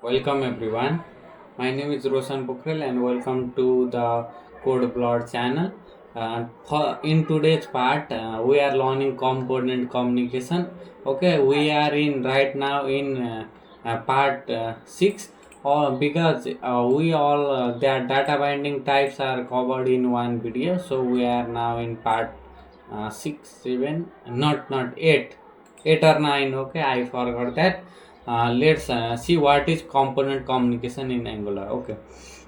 Welcome everyone. My name is Roshan Pokhrel and welcome to the CodeBlood channel. In today's part, we are learning component communication. Okay, we are in right now in part 6. Because we all their data binding types are covered in one video, so we are now in part 6, 7, not 8, 8 or 9. Okay, I forgot that. Let's see what is component communication in Angular. Okay,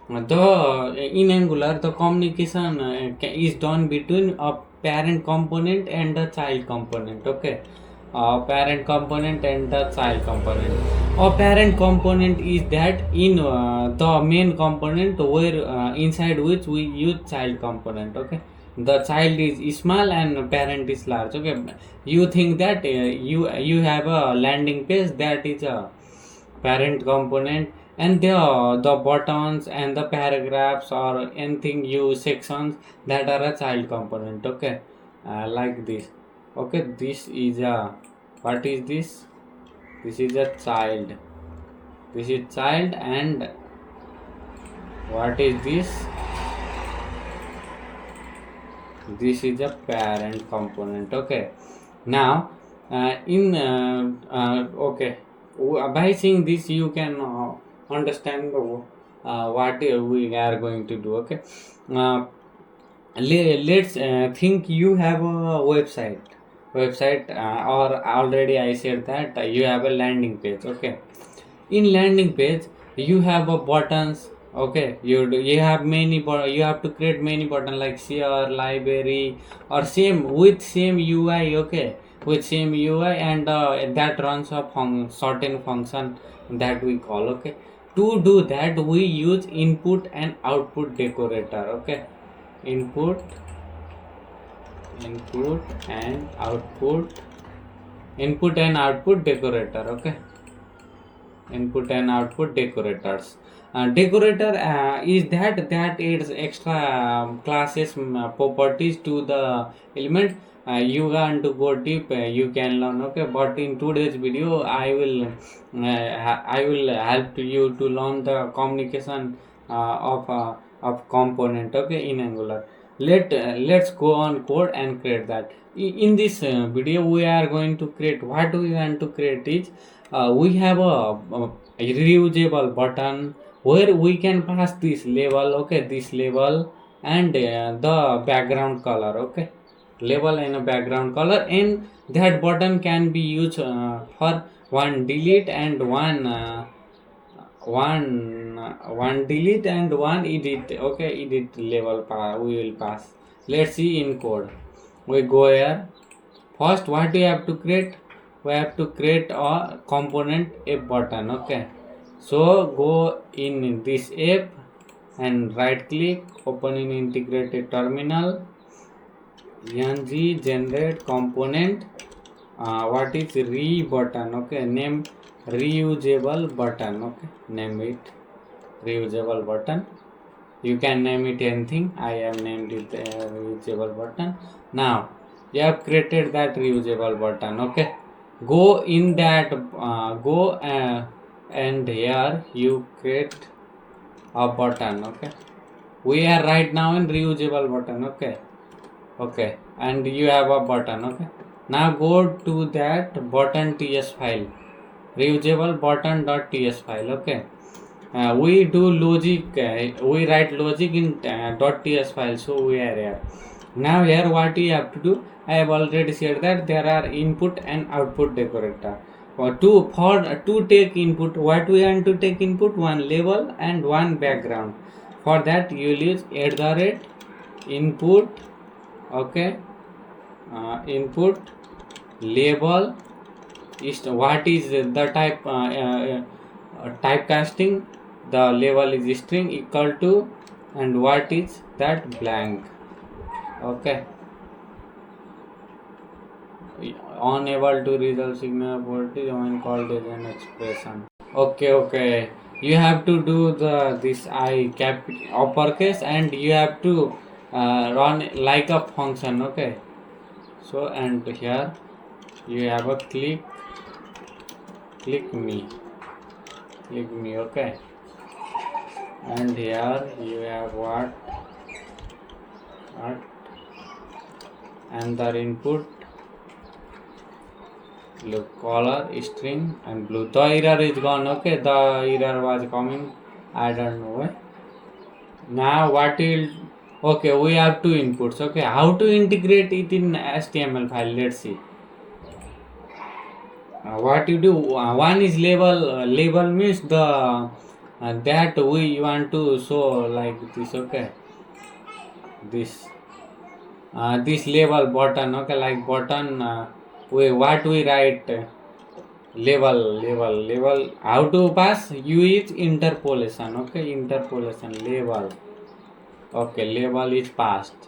the in Angular the communication is done between a parent component and a child component. Okay, parent component and the child component. A parent component is that in the main component where inside which we use child component. Okay, the child is small and parent is large. Okay, you think that you have a landing page, that is a parent component, and the buttons and the paragraphs or anything you sections, that are a child component. Okay, like this. Okay, this is a, what is this? This is a child. This is child, and what is this? This is a parent component. Okay, now in okay, by seeing this you can understand what we are going to do. Okay, uh, let's think you have a website, or already I said that you have a landing page. Okay, in landing page you have a buttons. Okay, you have you have to create many button like share, library, or same with same UI. Okay, with same UI, and that runs a certain function that we call. Okay, to do that we use input and output decorator. Okay, input input and output input and output decorator. Okay, input and output decorators. Decorator is that adds extra classes properties to the element. You want to go deep, you can learn. Okay, but in today's video I will help you to learn the communication of component. Okay, in Angular. Let's go on code and create that. In this video we are going to create, what we want to create is we have a reusable button where we can pass this label. Okay, this label and the background color. Okay, label and a background color, and that button can be used for one delete and one delete and one edit. Okay, edit label we will pass. Let's see in code. We go here. First, what we have to create? We have to create a component app button. Okay, so go in this app and right click, open in integrated terminal, ng generate component. What is re button? Okay, name reusable button. Okay, name it reusable button. You can name it anything. I have named it reusable button. Now you have created that reusable button. Okay, go in that and here you create a button. Okay, we are right now in reusable button. Okay, and you have a button. Okay, now go to that button ts file, reusable button.ts file. Okay, we do logic, we write logic in .ts file, so we are here. Now here what you have to do, I have already said that there are input and output decorator. To take input, what we want to take input, one label and one background. For that you will use @input. Okay, input label is what is the type, typecasting, the label is string equal to, and what is that, blank. Okay, unable to resolve signal property when called as an expression. Okay, you have to do this I cap uppercase, and you have to run like a function. Okay, so and here you have a click me. click me. Okay, and here you have what and the input. Look, color, string, and blue. The error is gone. Okay, the error was coming. I don't know why. Now what will? Okay, we have two inputs. Okay, how to integrate it in HTML file? Let's see. What you do? One is label. Label means the that we want to show like this. Okay, this this label button. Okay, like button. We what we write. Label how to pass u is interpolation. Okay, interpolation label. Okay, label is passed.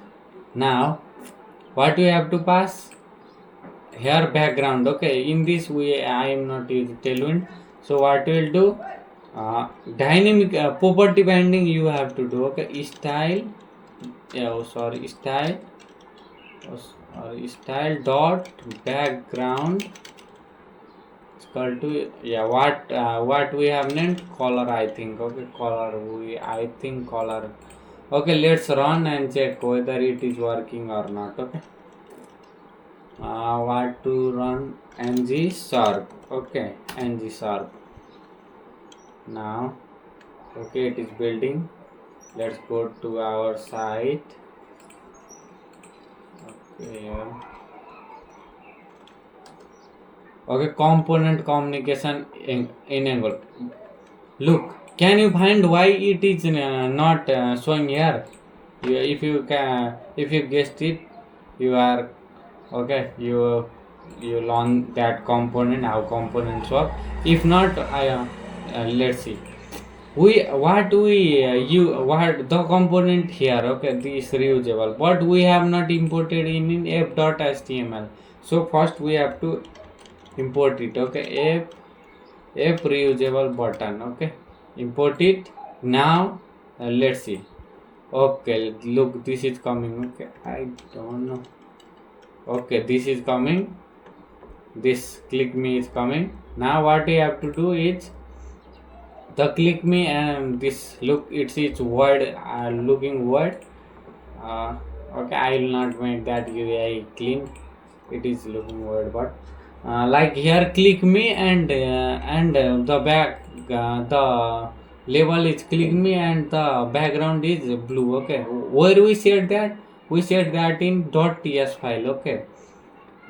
Now what we have to pass here? Background. Okay, in this we I am not using tailwind, so what we'll do, dynamic property binding you have to do. Okay, style, style, style dot background equal to, what we have named color, I think. Okay, color, I think color. Okay, let's run and check whether it is working or not. Okay, what to run? ng sharp. Okay, ng sharp. Now okay, it is building. Let's go to our site. Okay, okay, component communication enable. Look, can you find why it is not showing here? If you can, if you guessed it, you are okay. You learn that component, how components work. If not, let's see. What the component here? Okay, this reusable, but we have not imported in f.html. So first we have to import it. Okay, f reusable button. Okay, import it. Now let's see. Okay, look, this is coming. Okay, I don't know. Okay, this is coming. This click me is coming. Now what we have to do is the click me, and this look, it's word, looking word. Okay, I will not make that UI clean. It is looking word, but like here click me, and the back, the label is click me, and the background is blue. Okay, where we said that? We said that in .ts file. Okay,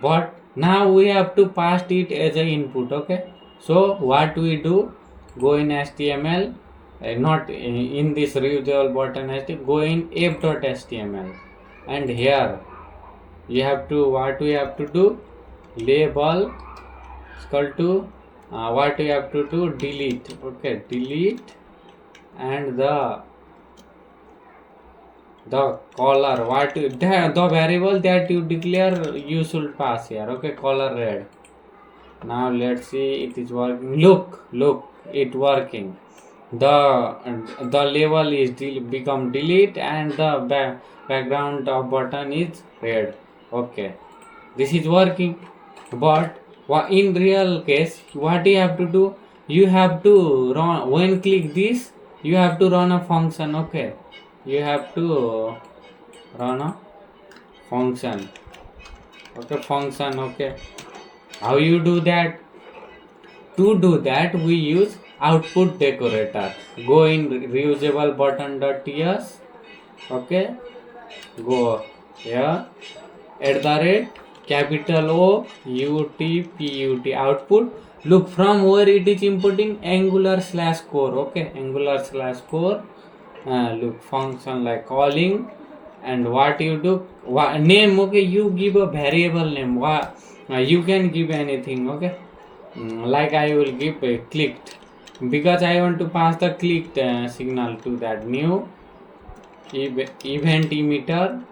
but now we have to pass it as an input. Okay, so what we do, go in HTML, not in this reusable button, go in f.html, and here you have to, what we have to do, label equal to, what we have to do, delete. Okay, delete, and the color, what the variable that you declare, you should pass here. Okay, color red. Now let's see, it is working. Look, it working. The label is become delete, and the background of button is red. Okay, this is working. But in real case, what you have to do, you have to run, when click this, you have to run a function. Okay, you have to run a function. Okay, function. Okay, how you do that? To do that, we use output decorator. Go in reusable button.ts. Okay, go here, capital O U T P U T, output. Look from where it is importing, angular/core. Okay, angular/core. Look, function like calling, and what you do, name. Okay, you give a variable name. You can give anything. Okay, like I will give a clicked, because I want to pass the clicked signal to that new event emitter.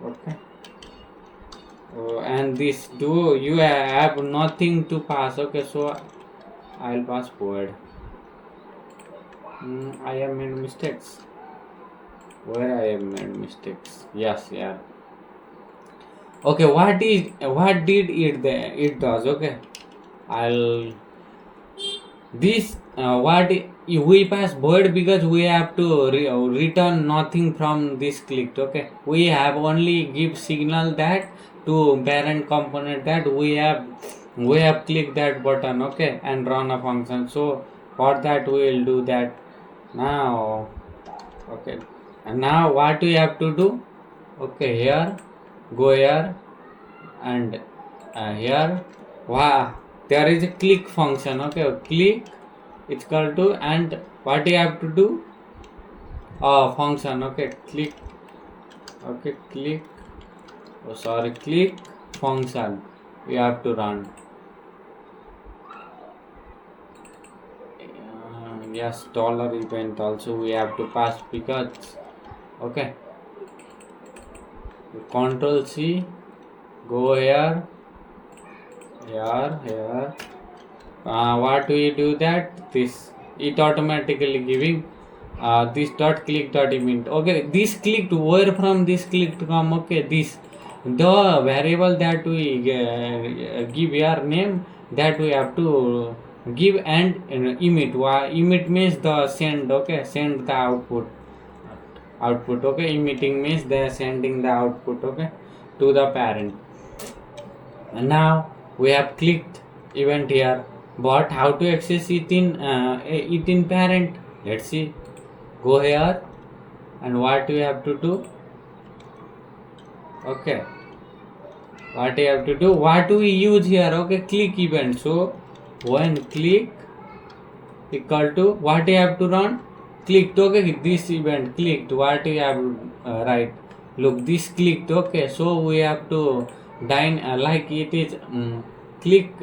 Okay, and this do, you have nothing to pass. Okay, so I'll pass forward. I have made mistakes. Where I have made mistakes? Yes, yeah. Okay, what did it does? Okay, I'll this what we pass void because we have to return nothing from this clicked. Okay, we have only give signal that to parent component that we have clicked that button. Okay, and run a function. So for that we will do that now. Okay, and now what we have to do? Okay, here, go here, and here, wow, there is a click function. Okay, click it's equal to, and what you have to do, function. Okay, click. Okay, click, oh sorry, click function you have to run. Yes, dollar event also we have to pass because, okay, control C, go here, here. What we do that, this it automatically giving this dot click dot event. Okay, this clicked, where from this clicked come? Okay, this the variable that we give your name, that we have to give and emit. Emit means the send. Okay, send the output. Okay, emitting means they are sending the output. Okay, to the parent. And now we have clicked event here, but how to access it in parent? Let's see. Go here, and what we have to do? Okay, what you have to do? What do we use here? Okay, click event. So when click equal to, what you have to run? Clicked. Okay, this event clicked. What you have right? Look, this clicked. Okay, so we have to like it is click.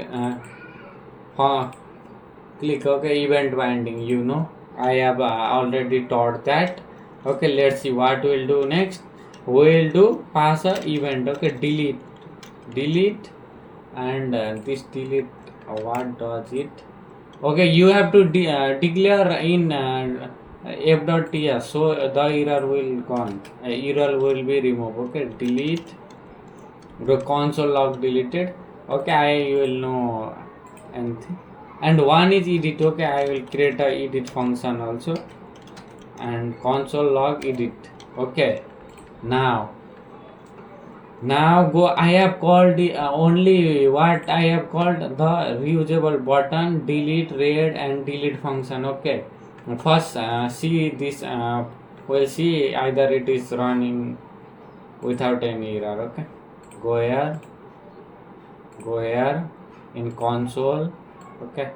Click. Okay, event binding. I have already taught that. Okay, let's see what we'll do next. We'll do pass a event. Okay, delete, and this delete. What does it? Okay, you have to declare in f.ts, so the error will gone. Error will be removed. Okay, delete. The console log deleted. Okay, I will know anything. And one is edit. Okay, I will create a edit function also, and console log edit. Okay, now go. I have called the only what I have called the reusable button, delete, read, and delete function. Okay, first see this. We'll see either it is running without any error. Okay, go here in console. Okay,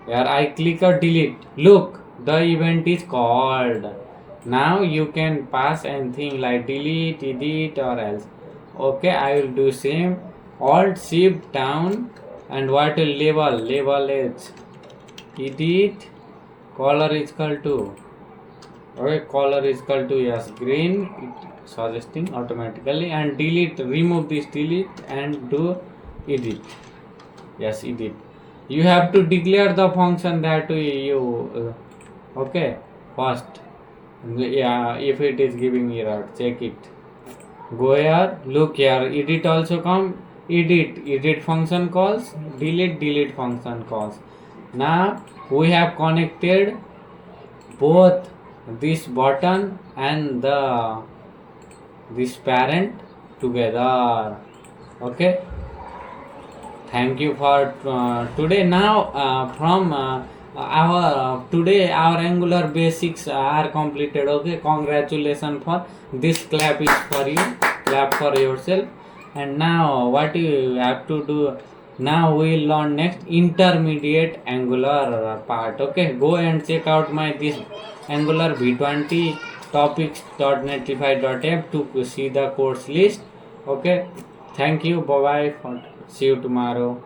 here I click or delete. Look, the event is called. Now you can pass anything like delete, edit, or else. Okay, I will do same. Alt shift down, and what will label is edit, color is equal to, okay, color is equal to, yes, green, it suggesting automatically, and delete, remove this delete and do edit. Yes, edit. You have to declare the function that you okay, first. Yeah, if it is giving error, check it. Go here, look here, edit also come, edit function calls, delete function calls. Now we have connected both this button and this parent together. Okay, thank you for today. Now from our today our Angular basics are completed. Okay, congratulations for this. Clap is for you, clap for yourself. And now what you have to do, now we will learn next intermediate Angular part. Okay, go and check out my this Angular v20 topics.netlify.app to see the course list. Okay, thank you, bye bye, see you tomorrow.